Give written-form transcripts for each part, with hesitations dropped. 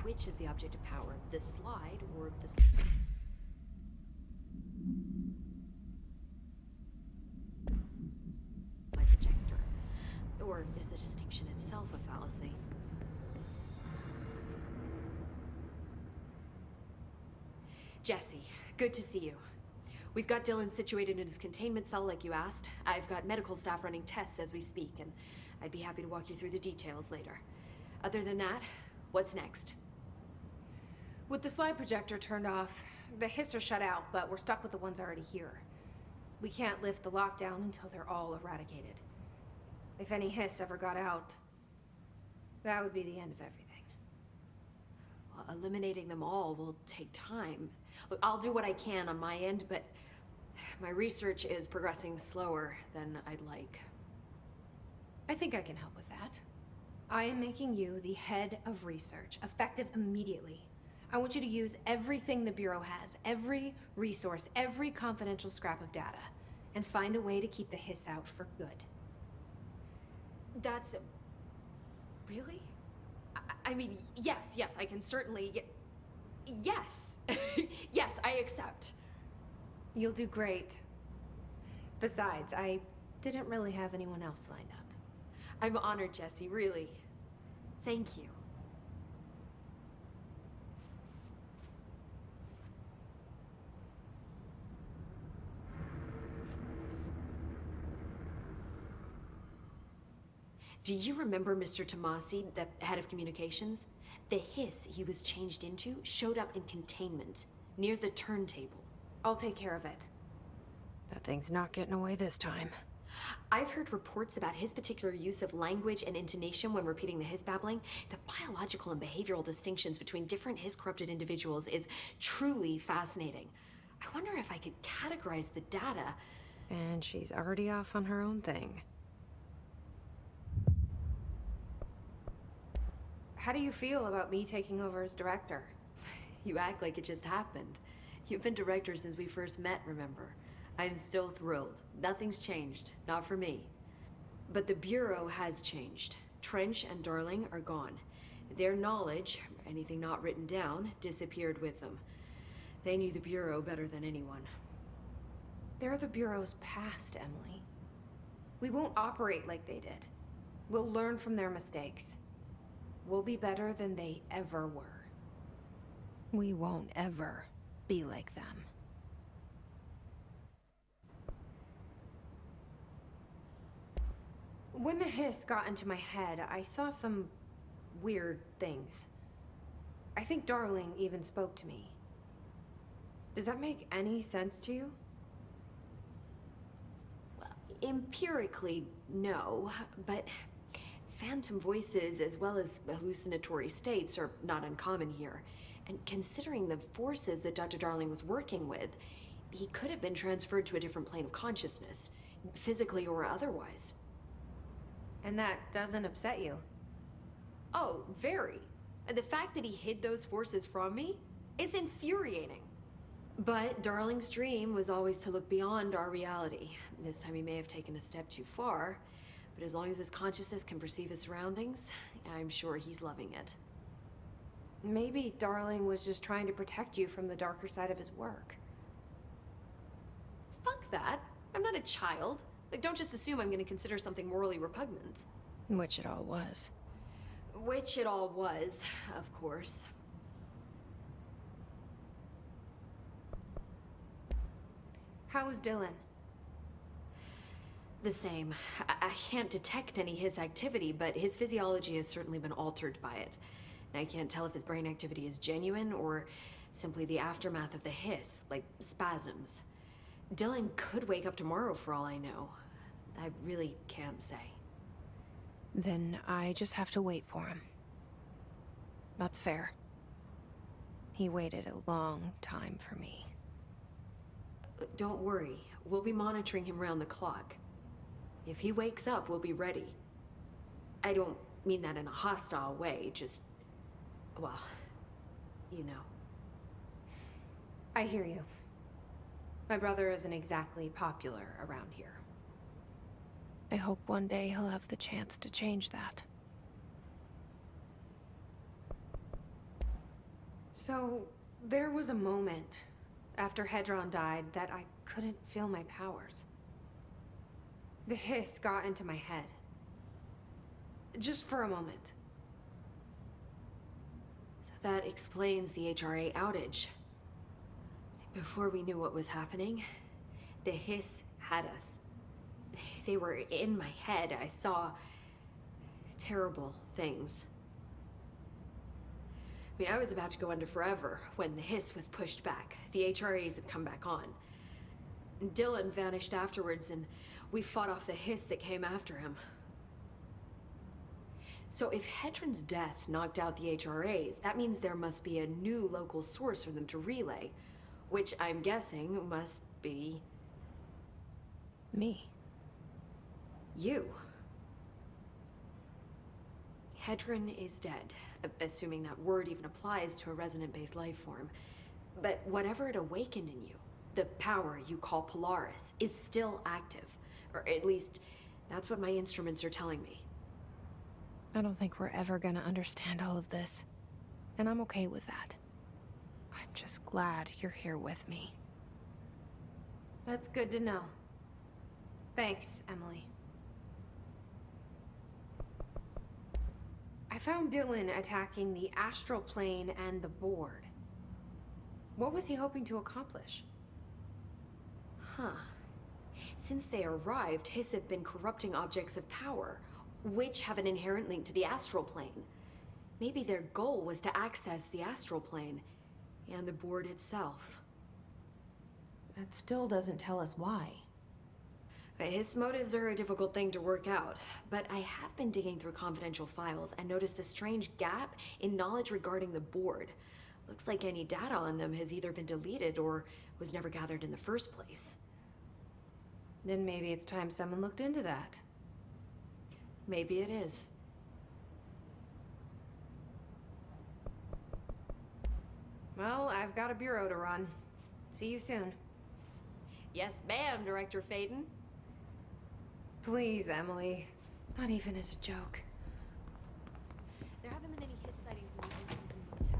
which is the object of power, the slide or the slide projector? Or is the distinction itself a fallacy? Jesse, good to see you. We've got Dylan situated in his containment cell like you asked. I've got medical staff running tests as we speak, and I'd be happy to walk you through the details later. Other than that, what's next? With the slide projector turned off, the hiss are shut out, but we're stuck with the ones already here. We can't lift the lockdown until they're all eradicated. If any hiss ever got out, that would be the end of everything. Well, eliminating them all will take time. Look, I'll do what I can on my end, but my research is progressing slower than I'd like. I think I can help with that. I am making you the head of research, effective immediately. I want you to use everything the Bureau has, every resource, every confidential scrap of data, and find a way to keep the hiss out for good. That's... really? I mean, yes, I can certainly... Yes! Yes, I accept. You'll do great. Besides, I didn't really have anyone else lined up. I'm honored, Jesse, really. Thank you. Do you remember Mr. Tomasi, the head of communications? The hiss he was changed into showed up in containment, near the turntable. I'll take care of it. That thing's not getting away this time. I've heard reports about his particular use of language and intonation when repeating the hiss babbling. The biological and behavioral distinctions between different hiss-corrupted individuals is truly fascinating. I wonder if I could categorize the data. And she's already off on her own thing. How do you feel about me taking over as director? You act like it just happened. You've been director since we first met, remember? I'm still thrilled. Nothing's changed. Not for me. But the Bureau has changed. Trench and Darling are gone. Their knowledge, anything not written down, disappeared with them. They knew the Bureau better than anyone. They're the Bureau's past, Emily. We won't operate like they did. We'll learn from their mistakes. We'll be better than they ever were. We won't ever be like them. When the hiss got into my head, I saw some weird things. I think Darling even spoke to me. Does that make any sense to you? Well, empirically, no, but phantom voices as well as hallucinatory states are not uncommon here. And considering the forces that Dr. Darling was working with, he could have been transferred to a different plane of consciousness, physically or otherwise. And that doesn't upset you? Oh, very. And the fact that he hid those forces from me, it's infuriating. But Darling's dream was always to look beyond our reality. This time he may have taken a step too far, but as long as his consciousness can perceive his surroundings, I'm sure he's loving it. Maybe Darling was just trying to protect you from the darker side of his work. Fuck that. I'm not a child. Like, don't just assume I'm gonna consider something morally repugnant. Which it all was. Which it all was, of course. How is Dylan? The same. I can't detect any his activity, but his physiology has certainly been altered by it. And I can't tell if his brain activity is genuine or simply the aftermath of the hiss, like spasms. Dylan could wake up tomorrow for all I know. I really can't say. Then I just have to wait for him. That's fair. He waited a long time for me. Don't worry. We'll be monitoring him round the clock. If he wakes up, we'll be ready. I don't mean that in a hostile way, just... well, you know. I hear you. My brother isn't exactly popular around here. I hope one day he'll have the chance to change that. So, there was a moment after Hedron died that I couldn't feel my powers. The hiss got into my head. Just for a moment. So that explains the HRA outage. Before we knew what was happening, the hiss had us. They were in my head. I saw terrible things. I mean, I was about to go under forever when the hiss was pushed back. The HRAs had come back on. Dylan vanished afterwards, and we fought off the hiss that came after him. So if Hedron's death knocked out the HRAs, that means there must be a new local source for them to relay, which I'm guessing must be... Me. you. Hedron is dead, assuming that word even applies to a resonant-based life form. But whatever it awakened in you, the power you call Polaris, is still active. Or at least, that's what my instruments are telling me. I don't think we're ever gonna understand all of this. And I'm okay with that. I'm just glad you're here with me. That's good to know. Thanks, Emily. I found Dylan attacking the astral plane and the board. What was he hoping to accomplish? Huh. Since they arrived, Hiss have been corrupting objects of power, which have an inherent link to the astral plane. Maybe their goal was to access the astral plane and the board itself. That still doesn't tell us why. His motives are a difficult thing to work out, but I have been digging through confidential files and noticed a strange gap in knowledge regarding the board. Looks like any data on them has either been deleted or was never gathered in the first place. Then maybe it's time someone looked into that. Maybe it is. Well, I've got a bureau to run. See you soon. Yes, ma'am, Director Faden. Please, Emily. Not even as a joke. There haven't been any Hiss sightings in the Ocean Motel.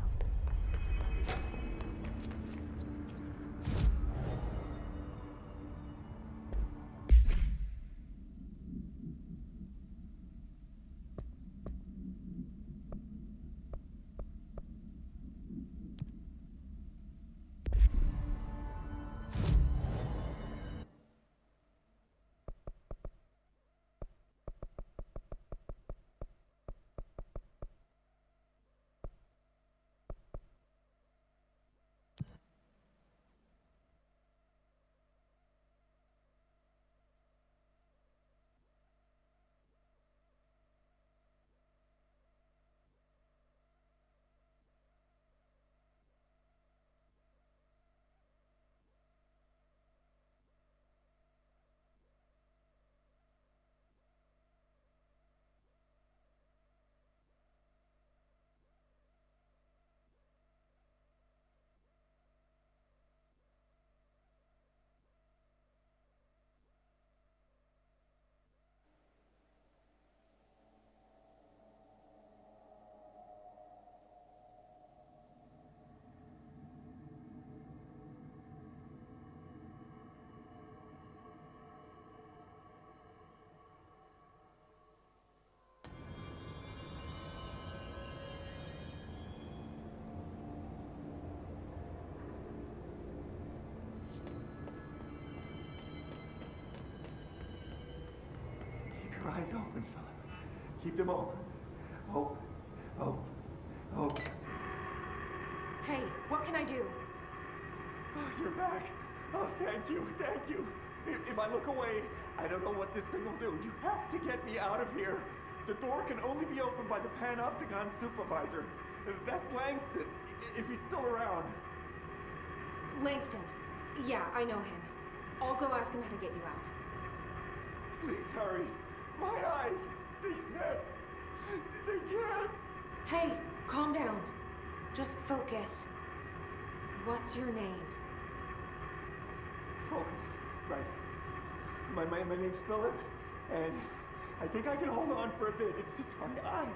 Keep your eyes open, Philip. Keep them open. Hope. Hope. Hope. Hey, what can I do? Oh, you're back. Oh, thank you. Thank you. If I look away, I don't know what this thing will do. You have to get me out of here. The door can only be opened by the Panopticon supervisor. That's Langston, if he's still around. Langston. Yeah, I know him. I'll go ask him how to get you out. Please hurry. My eyes. They can't. They can't. Hey, calm down. Just focus. What's your name? Focus. Right. My name's Philip, and I think I can hold on for a bit. It's just my eyes.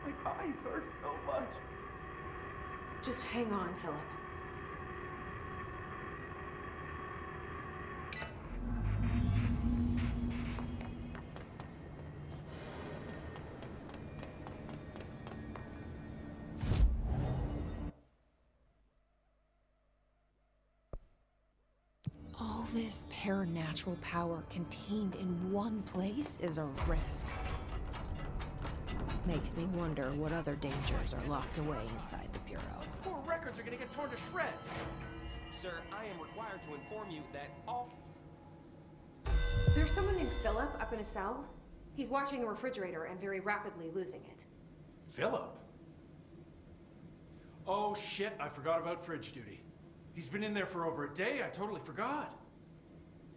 My eyes hurt so much. Just hang on, Philip. All this paranatural power contained in one place is a risk. Makes me wonder what other dangers are locked away inside the Bureau. Poor records are gonna get torn to shreds. Sir, I am required to inform you that all... There's someone named Philip up in a cell. He's watching a refrigerator and very rapidly losing it. Philip? Oh shit, I forgot about fridge duty. He's been in there for over a day, I totally forgot.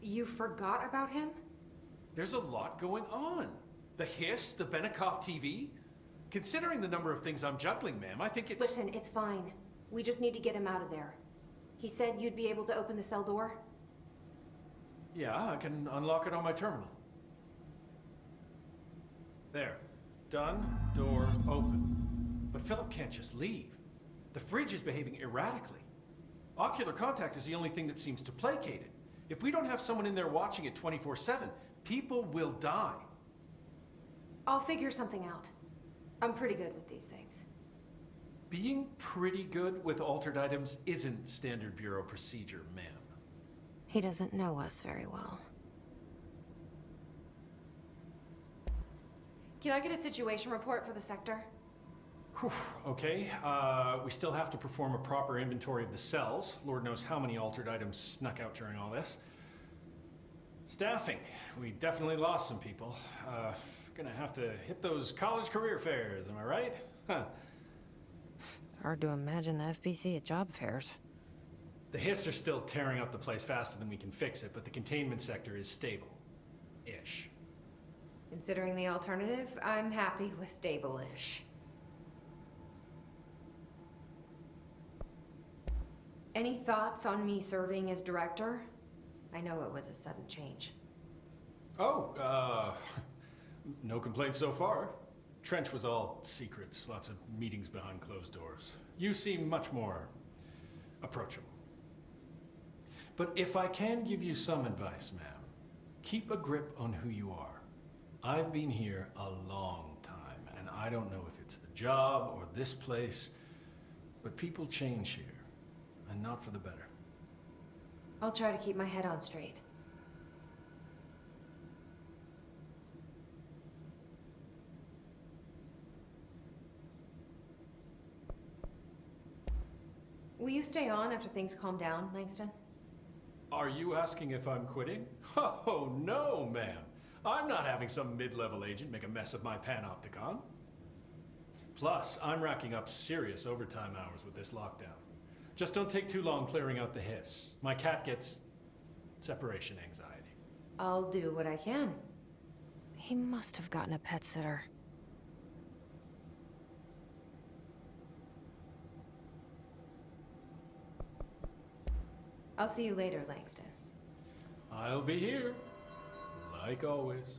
You forgot about him? There's a lot going on. The hiss, the Benikoff TV. Considering the number of things I'm juggling, ma'am, I think it's... Listen, it's fine. We just need to get him out of there. He said you'd be able to open the cell door? Yeah, I can unlock it on my terminal. There. Done. Door open. But Philip can't just leave. The fridge is behaving erratically. Ocular contact is the only thing that seems to placate it. If we don't have someone in there watching it 24/7, people will die. I'll figure something out. I'm pretty good with these things. Being pretty good with altered items isn't standard Bureau procedure, ma'am. He doesn't know us very well. Can I get a situation report for the sector? Whew, okay, we still have to perform a proper inventory of the cells. Lord knows how many altered items snuck out during all this. Staffing. We definitely lost some people. Gonna have to hit those college career fairs, am I right? Huh. Hard to imagine the FBC at job fairs. The Hiss are still tearing up the place faster than we can fix it, but the containment sector is stable. Ish. Considering the alternative, I'm happy with stable-ish. Any thoughts on me serving as director? I know it was a sudden change. Oh, no complaints so far. Trench was all secrets, lots of meetings behind closed doors. You seem much more approachable. But if I can give you some advice, ma'am, keep a grip on who you are. I've been here a long time, and I don't know if it's the job or this place, but people change here, and not for the better. I'll try to keep my head on straight. Will you stay on after things calm down, Langston? Are you asking if I'm quitting? Oh, no, ma'am. I'm not having some mid-level agent make a mess of my panopticon. Plus, I'm racking up serious overtime hours with this lockdown. Just don't take too long clearing out the hiss. My cat gets separation anxiety. I'll do what I can. He must have gotten a pet sitter. I'll see you later, Langston. I'll be here, like always.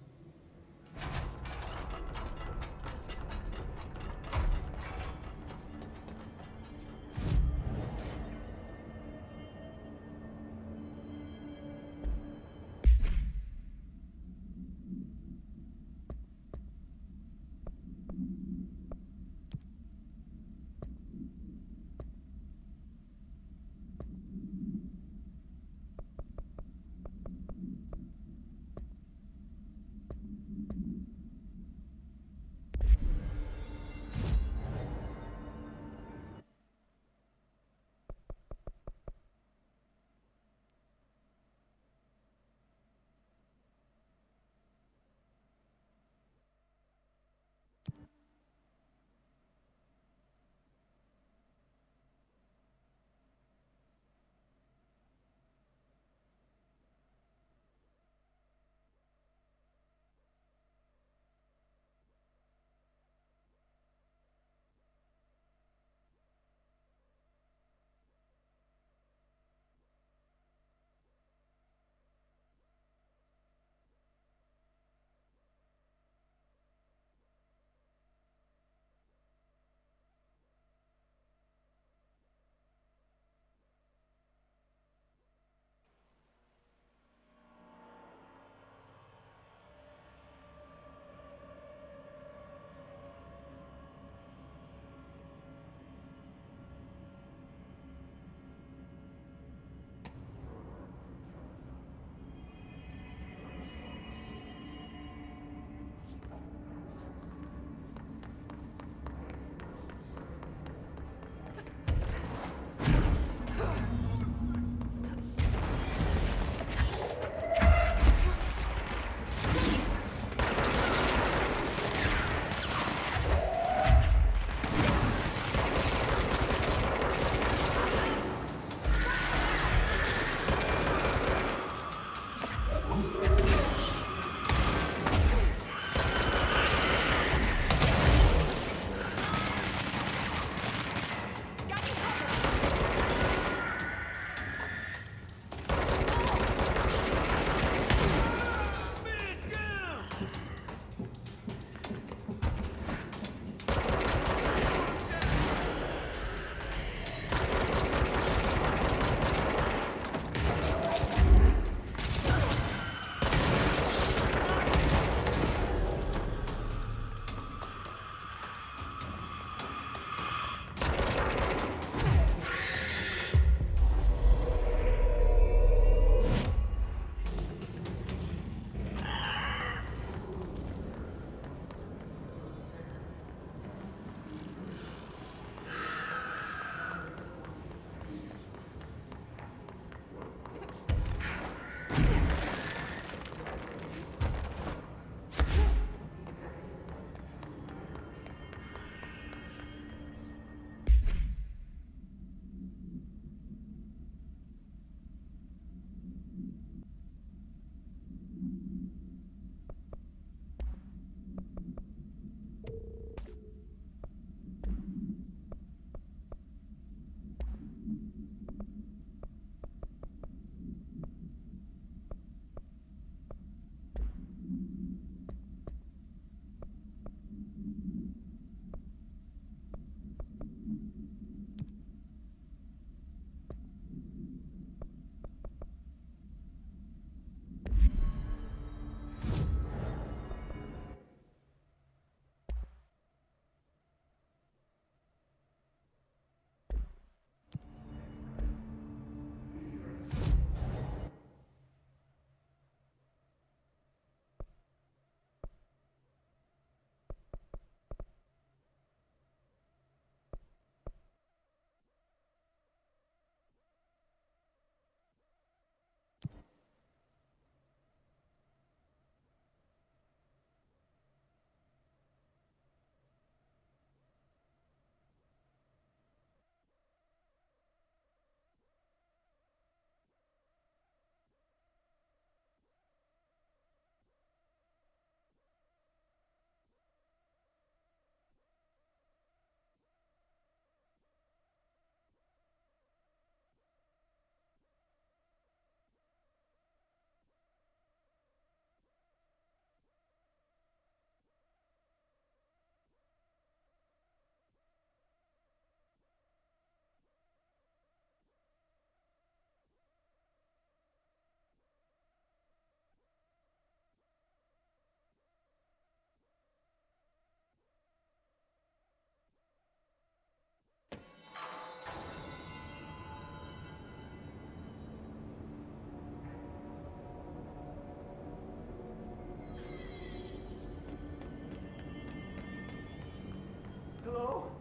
Hello?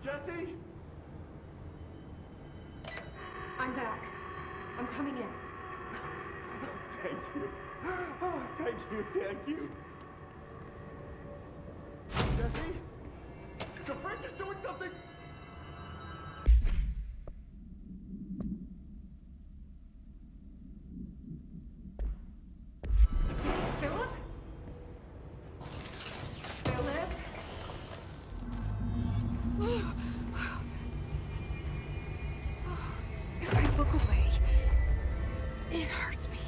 Jesse? I'm back. I'm coming in. Thank you. Oh, thank you, thank you. Jesse? The fridge is doing something! Philip? Philip? If I look away, it hurts me.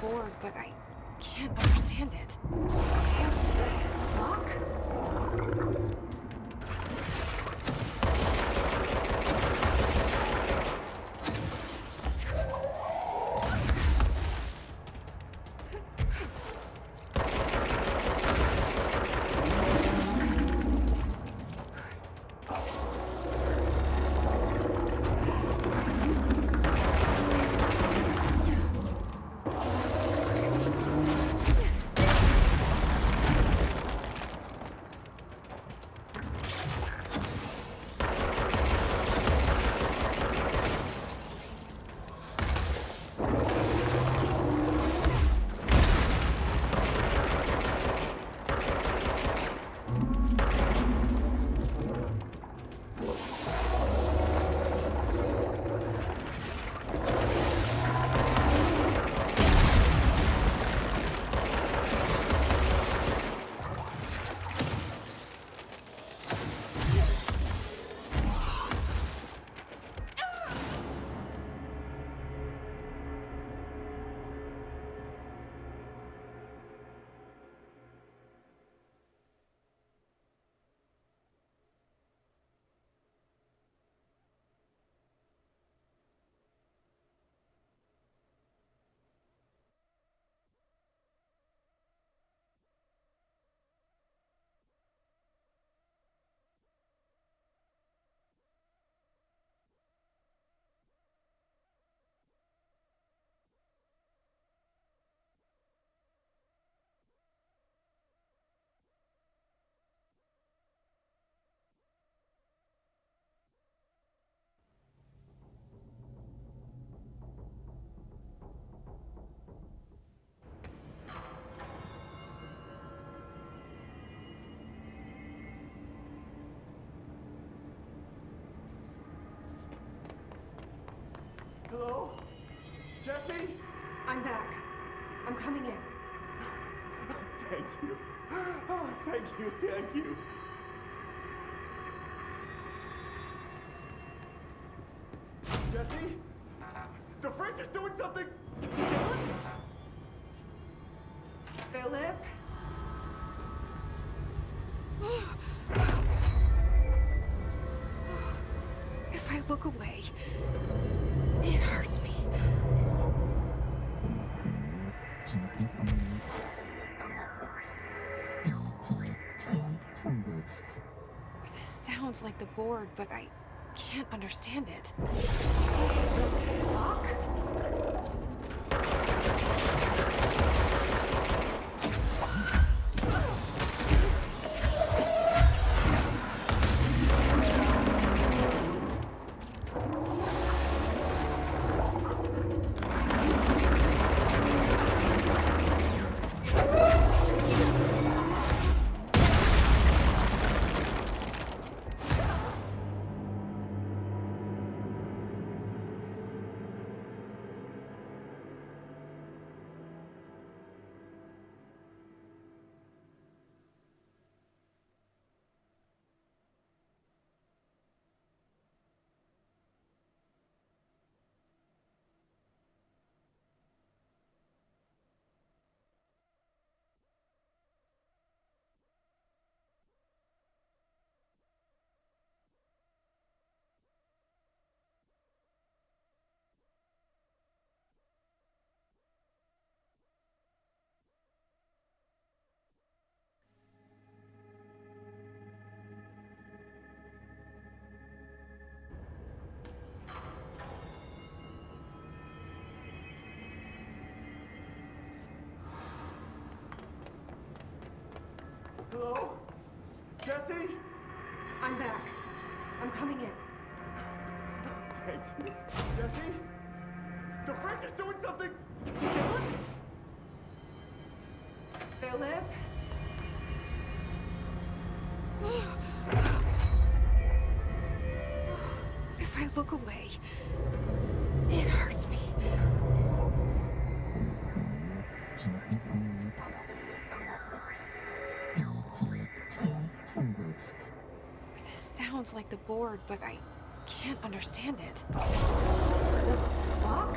board, but I can't understand it. Fuck? Hello? Jesse? I'm back. I'm coming in. Thank you. Oh, thank you, thank you. Jesse? The fridge is doing something! Philip? If I look away, it hurts me. This sounds like the board, but I can't understand it. Fuck? Hello? Jesse? I'm back. I'm coming in. Thank you. Jesse? The fridge is doing something! Philip? Philip? If I look away, it hurts me. This sounds like the board, but I can't understand it. The fuck?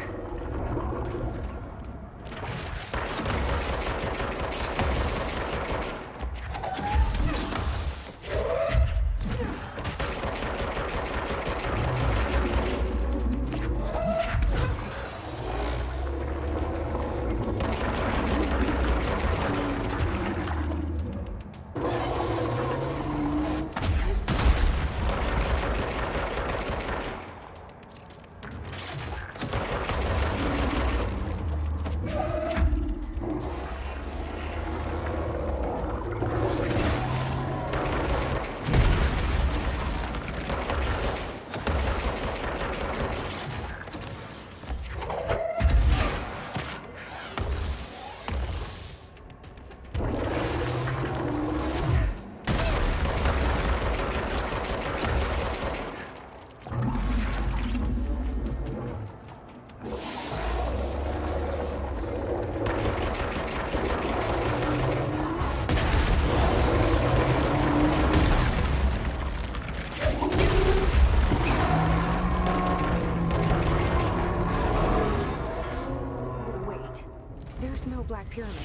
Black Pyramid.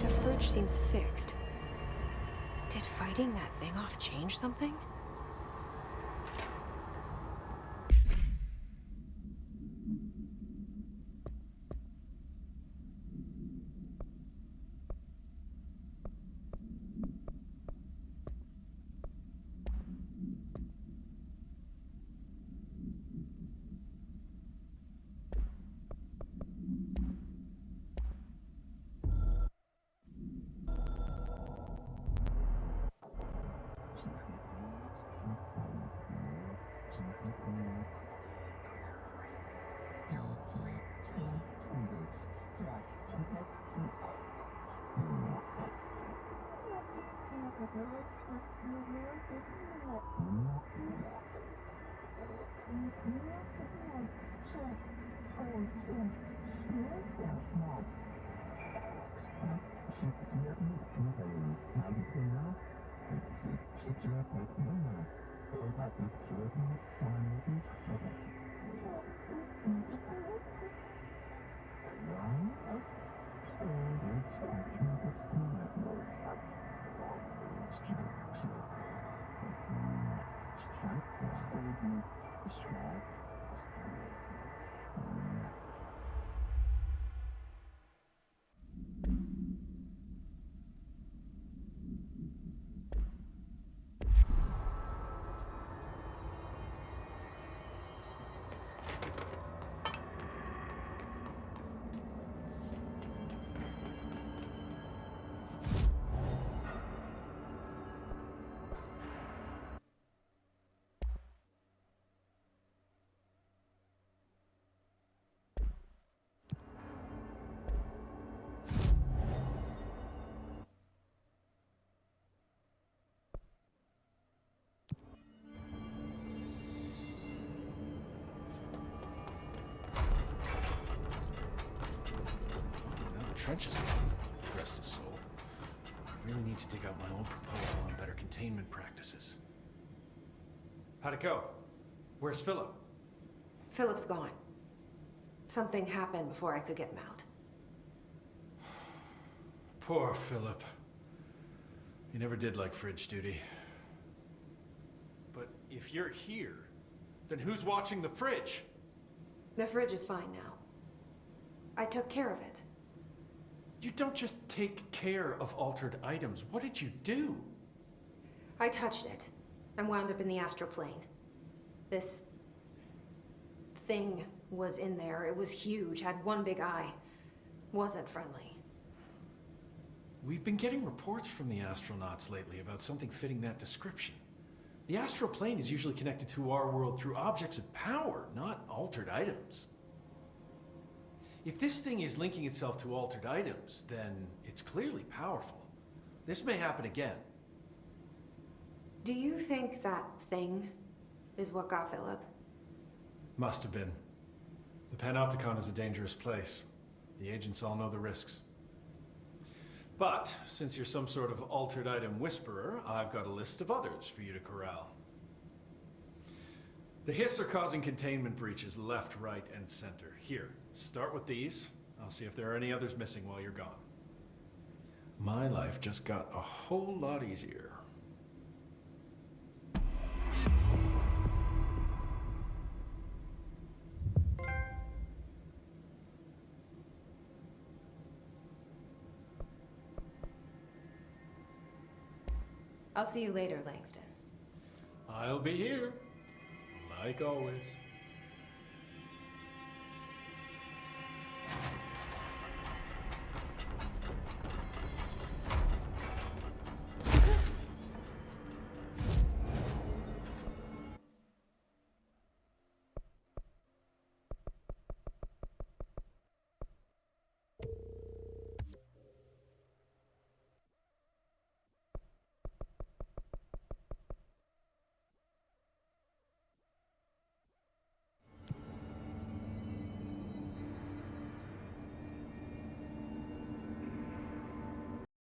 The fridge seems fixed. Did fighting that thing off change something? Trench is gone. Rest his soul. I really need to dig out my own proposal on better containment practices. How'd it go? Where's Philip? Philip's gone. Something happened before I could get him out. Poor Philip. He never did like fridge duty. But if you're here, then who's watching the fridge? The fridge is fine now. I took care of it. You don't just take care of altered items. What did you do? I touched it and wound up in the astral plane. This thing was in there. It was huge, had one big eye. Wasn't friendly. We've been getting reports from the astronauts lately about something fitting that description. The astral plane is usually connected to our world through objects of power, not altered items. If this thing is linking itself to altered items, then it's clearly powerful. This may happen again. Do you think that thing is what got Philip? Must have been. The Panopticon is a dangerous place. The agents all know the risks. But, since you're some sort of altered item whisperer, I've got a list of others for you to corral. The Hiss are causing containment breaches left, right, and center. Here, start with these. I'll see if there are any others missing while you're gone. My life just got a whole lot easier. I'll see you later, Langston. I'll be here, like always.